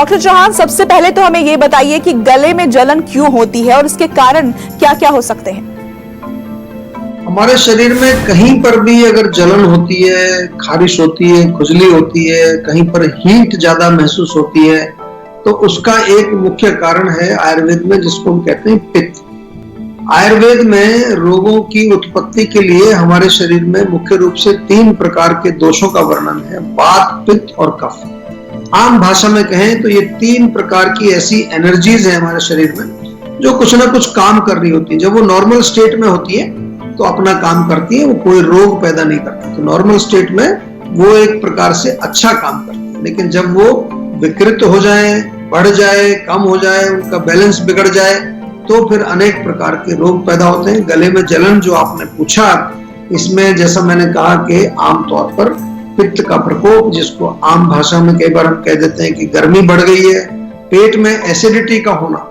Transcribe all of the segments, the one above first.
Doctor Chauhan, सबसे पहले तो हमें ये बताइए कि गले में जलन क्यों होती है और इसके कारण क्या क्या हो सकते हैं। हमारे शरीर में कहीं पर भी अगर जलन होती है, खारिश होती है, खुजली होती है, कहीं पर हीट ज्यादा महसूस होती है, तो उसका एक मुख्य कारण है आयुर्वेद में, जिसको हम कहते हैं पित्त। आयुर्वेद में रोगों की उत्पत्ति के लिए हमारे शरीर में मुख्य रूप से 3 प्रकार के दोषों का वर्णन है, वात, पित्त और कफ। आम भाषा में कहें तो ये 3 प्रकार की ऐसी एनर्जीज है हमारे शरीर में जो कुछ ना कुछ काम कर रही होती है। जब वो नॉर्मल स्टेट में होती है तो अपना काम करती है, वो कोई रोग पैदा नहीं करती। तो नॉर्मल स्टेट में वो एक प्रकार से अच्छा काम करती है, लेकिन जब वो विकृत हो जाए, बढ़ जाए, कम हो जाए, उनका बैलेंस बिगड़ जाए, तो फिर अनेक प्रकार के रोग पैदा होते हैं। गले में जलन जो आपने पूछा, इसमें जैसा मैंने कहा कि आमतौर पर पित्त का प्रकोप, जिसको आम भाषा में कई बार हम कह देते हैं कि गर्मी बढ़ गई है, पेट में एसिडिटी का होना,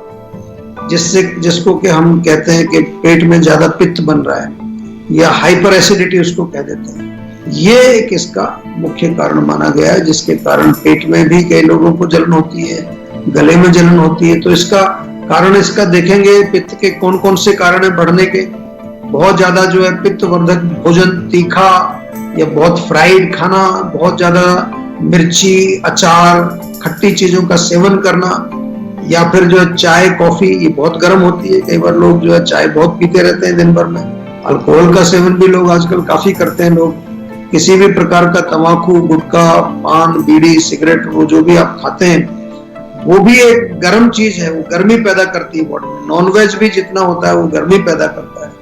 जिसको कि हम कहते हैं कि पेट में ज्यादा पित्त बन रहा है, या हाइपर एसिडिटी उसको कह देते हैं, ये एक इसका मुख्य कारण माना गया है, जिसके कारण पेट में भी कई लोगों को जलन होती है, गले में जलन होती है। तो इसका कारण इसका देखेंगे, पित्त के कौन कौन से कारण है बढ़ने के। बहुत ज्यादा जो है पित्त वर्धक भोजन, तीखा या बहुत फ्राइड खाना, बहुत ज्यादा मिर्ची, अचार, खट्टी चीजों का सेवन करना, या फिर जो है चाय, कॉफी, ये बहुत गर्म होती है। कई बार लोग जो है चाय बहुत पीते रहते हैं दिन भर में। अल्कोहल का सेवन भी लोग आजकल काफी करते हैं। लोग किसी भी प्रकार का तंबाकू, गुटखा, पान, बीड़ी, सिगरेट, वो जो भी आप खाते हैं, वो भी एक गर्म चीज है, वो गर्मी पैदा करती है बॉडी में। नॉनवेज भी जितना होता है वो गर्मी पैदा करता है।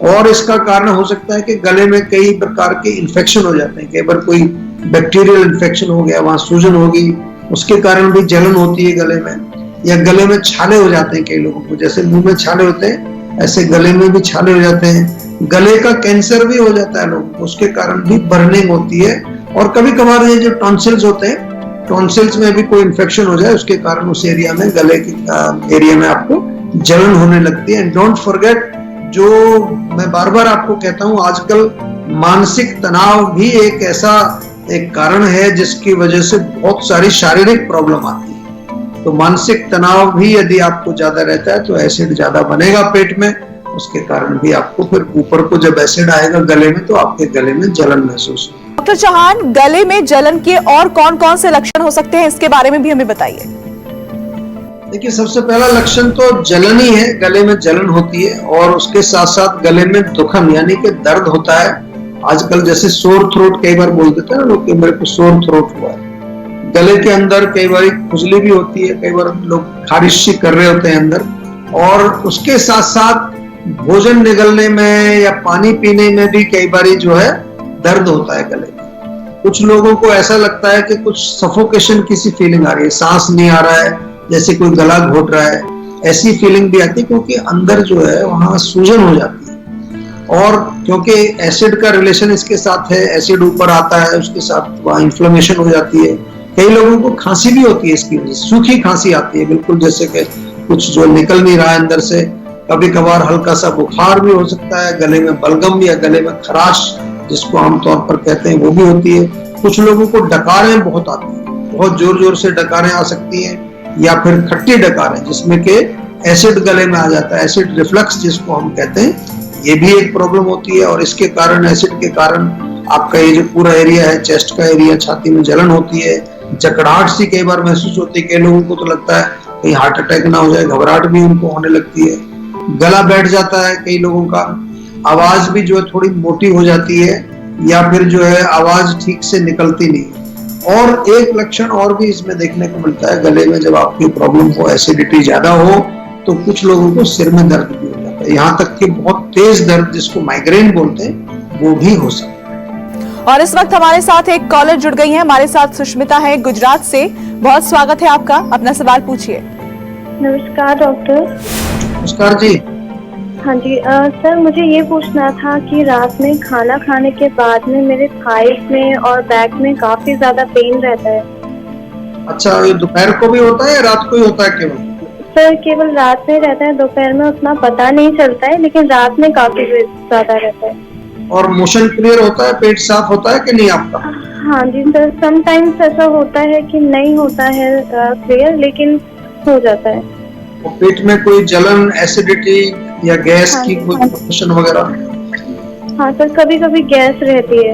और इसका कारण हो सकता है कि गले में कई प्रकार के इन्फेक्शन हो जाते हैं। कई बार कोई बैक्टीरियल इन्फेक्शन हो गया, वहां सूजन होगी, उसके कारण भी जलन होती है गले में। या गले में छाले हो जाते हैं कई लोगों को, जैसे मुंह में छाले होते हैं ऐसे गले में भी छाले हो जाते हैं। गले का कैंसर भी हो जाता है लोगों को, उसके कारण भी बर्निंग होती है। और कभी कभार ये जो टॉन्सिल्स होते हैं, टॉन्सिल्स में भी कोई इन्फेक्शन हो जाए, उसके कारण उस एरिया में, गले के एरिया में आपको जलन होने लगती है। एंड डोंट फॉरगेट, जो मैं बार बार आपको कहता हूँ, आजकल मानसिक तनाव भी एक ऐसा एक कारण है जिसकी वजह से बहुत सारी शारीरिक प्रॉब्लम आती है। तो मानसिक तनाव भी यदि आपको ज्यादा रहता है तो एसिड ज्यादा बनेगा पेट में, उसके कारण भी आपको फिर ऊपर को जब एसिड आएगा गले में तो आपके गले में जलन महसूस होगी। डॉक्टर चौहान, गले में जलन के और कौन कौन से लक्षण हो सकते हैं, इसके बारे में भी हमें बताइए। देखिए, सबसे पहला लक्षण तो जलन ही है, गले में जलन होती है। और उसके साथ साथ गले में दुखन यानी कि दर्द होता है। आजकल जैसे सोर थ्रोट कई बार बोल देते हैं ना लोग कि मेरे को सोर थ्रोट हुआ है। गले के अंदर कई बार खुजली भी होती है, कई बार लोग खारिश कर रहे होते हैं अंदर। और उसके साथ साथ भोजन निगलने में या पानी पीने में भी कई बार जो है दर्द होता है गले में। कुछ लोगों को ऐसा लगता है कि कुछ सफोकेशन की सी फीलिंग आ रही है, सांस नहीं आ रहा है, जैसे कोई गला घोट रहा है, ऐसी फीलिंग भी आती है, क्योंकि अंदर जो है वहां सूजन हो जाती है। और क्योंकि एसिड का रिलेशन इसके साथ है, एसिड ऊपर आता है, उसके साथ वहां इन्फ्लेमेशन हो जाती है। कई लोगों को खांसी भी होती है इसकी वजह से, सूखी खांसी आती है, बिल्कुल जैसे कि कुछ जो निकल नहीं रहा है अंदर से। कभी कभार हल्का सा बुखार भी हो सकता है, गले में बलगम या गले में खराश जिसको आमतौर पर कहते हैं वो भी होती है। कुछ लोगों को डकारें बहुत आती हैं, बहुत जोर जोर से डकारें आ सकती हैं, या फिर खट्टी डकारें जिसमें के एसिड गले में आ जाता है, एसिड रिफ्लक्स जिसको हम कहते हैं, ये भी एक प्रॉब्लम होती है। और इसके कारण, एसिड के कारण आपका ये जो पूरा एरिया है, चेस्ट का एरिया, छाती में जलन होती है, जकड़ाहट सी कई बार महसूस होती है। कई लोगों को तो लगता है कहीं हार्ट अटैक ना हो जाए, घबराहट भी उनको होने लगती है। गला बैठ जाता है कई लोगों का, आवाज भी जो है थोड़ी मोटी हो जाती है, या फिर जो है आवाज ठीक से निकलती नहीं। और एक लक्षण और भी इसमें देखने को मिलता है, गले में जब आपकी प्रॉब्लम हो, एसिडिटी ज्यादा हो, तो कुछ लोगों को सिर में दर्द भी हो जाता है, यहाँ तक कि बहुत तेज दर्द जिसको माइग्रेन बोलते हैं वो भी हो सकता है। और इस वक्त हमारे साथ एक कॉलर जुड़ गई है, हमारे साथ सुष्मिता है गुजरात से। बहुत स्वागत है आपका, अपना सवाल पूछिए। नमस्कार डॉक्टर। नमस्कार जी। हाँ जी सर, मुझे ये पूछना था कि रात में खाना खाने के बाद में मेरे थाइस में और बैक में काफी ज्यादा पेन रहता है। अच्छा, ये दोपहर को भी होता है या रात को ही होता है केवल? सर केवल रात में रहता है, दोपहर में उतना पता नहीं चलता है, लेकिन रात में काफी ज्यादा रहता है। और मोशन क्लियर होता है, पेट साफ होता है कि नहीं आपका? हाँ जी सर, समटाइम्स ऐसा होता है कि नहीं होता है क्लियर, लेकिन हो जाता है। और पेट में कोई जलन, एसिडिटी या गैस हाँ की जी, कोई हाँ जी। प्रदर्शन वगैरह? हाँ सर, कभी कभी गैस रहती है।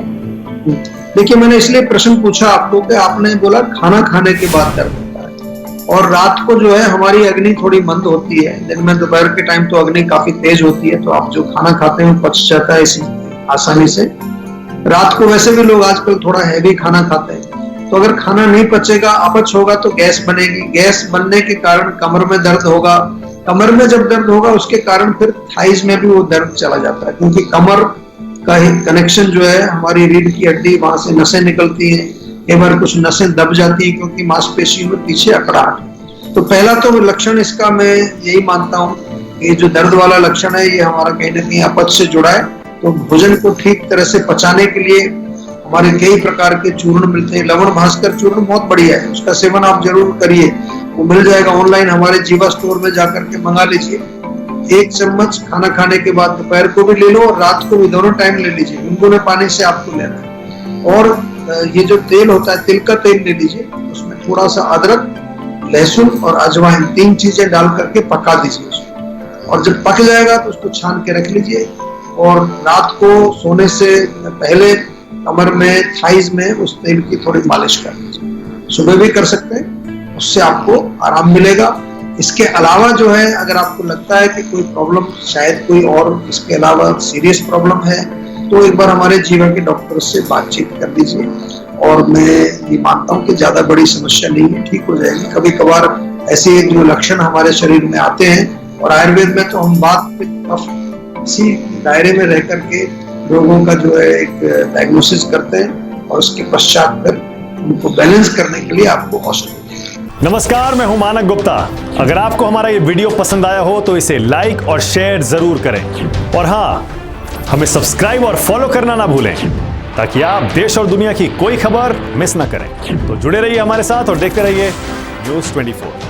देखिए, मैंने इसलिए प्रश्न पूछा आपको कि आपने बोला खाना खाने के बाद दर्द होता है, और रात को जो है हमारी अग्नि थोड़ी मंद होती है। दिन में दोपहर के टाइम तो अग्नि काफी तेज होती है, तो आप जो खाना खाते हैं पच जाता है इसी आसानी से। रात को वैसे भी लोग आजकल थोड़ा हैवी खाना खाते हैं, तो अगर खाना नहीं पचेगा, अपच होगा, तो गैस बनेगी। गैस बनने के कारण कमर में दर्द होगा। कमर में जब दर्द होगा उसके कारण फिर थाइज में भी वो दर्द चला जाता है, क्योंकि कमर का ही कनेक्शन जो है हमारी रीढ़ की हड्डी, वहां से नसें निकलती हैं। कई बार कुछ नसें दब जाती है क्योंकि मांसपेशियों में पीछे अकड़ाहट। तो पहला तो लक्षण इसका मैं यही मानता हूँ कि जो दर्द वाला लक्षण है ये हमारा कहीं ना कहीं अपच से जुड़ा है। तो भोजन को ठीक तरह से पचाने के लिए हमारे कई प्रकार के चूर्ण मिलते हैं। लवण भास्कर चूर्ण बहुत बढ़िया है, उसका सेवन आप जरूर करिए। वो मिल जाएगा ऑनलाइन, हमारे जीवा स्टोर में जाकर के मंगा लीजिए। 1 चम्मच खाना खाने के बाद दोपहर को भी ले लो और रात को भी, दोनों टाइम ले लीजिए। गुनगुने पानी से आपको लेना है। और ये जो तेल होता है, तिल का तेल ले लीजिए, उसमें थोड़ा सा अदरक, लहसुन और अजवाइन, 3 चीजें डाल करके पका दीजिए उसको। और जब पक जाएगा तो उसको छान के रख लीजिए। और रात को सोने से पहले कमर में, थाइज में उस तेल की थोड़ी मालिश कर लीजिए। सुबह भी कर सकते हैं, उससे आपको आराम मिलेगा। इसके अलावा जो है, अगर आपको लगता है कि कोई प्रॉब्लम, शायद कोई और इसके अलावा सीरियस प्रॉब्लम है, तो एक बार हमारे जीवा के डॉक्टर से बातचीत कर दीजिए। और मैं ये मानता हूँ कि ज्यादा बड़ी समस्या नहीं है, ठीक हो जाएगी। कभी कभार ऐसे जो लक्षण हमारे शरीर में आते हैं, और आयुर्वेद में तो हम बात इसी दायरे में रह करके रोगों का जो है एक डायग्नोसिस करते हैं, और उसके पश्चात फिर उनको बैलेंस करने के लिए आपको औषधि। नमस्कार, मैं हूं मानक गुप्ता। अगर आपको हमारा ये वीडियो पसंद आया हो तो इसे लाइक और शेयर जरूर करें, और हाँ, हमें सब्सक्राइब और फॉलो करना ना भूलें, ताकि आप देश और दुनिया की कोई खबर मिस ना करें। तो जुड़े रहिए हमारे साथ और देखते रहिए News 24।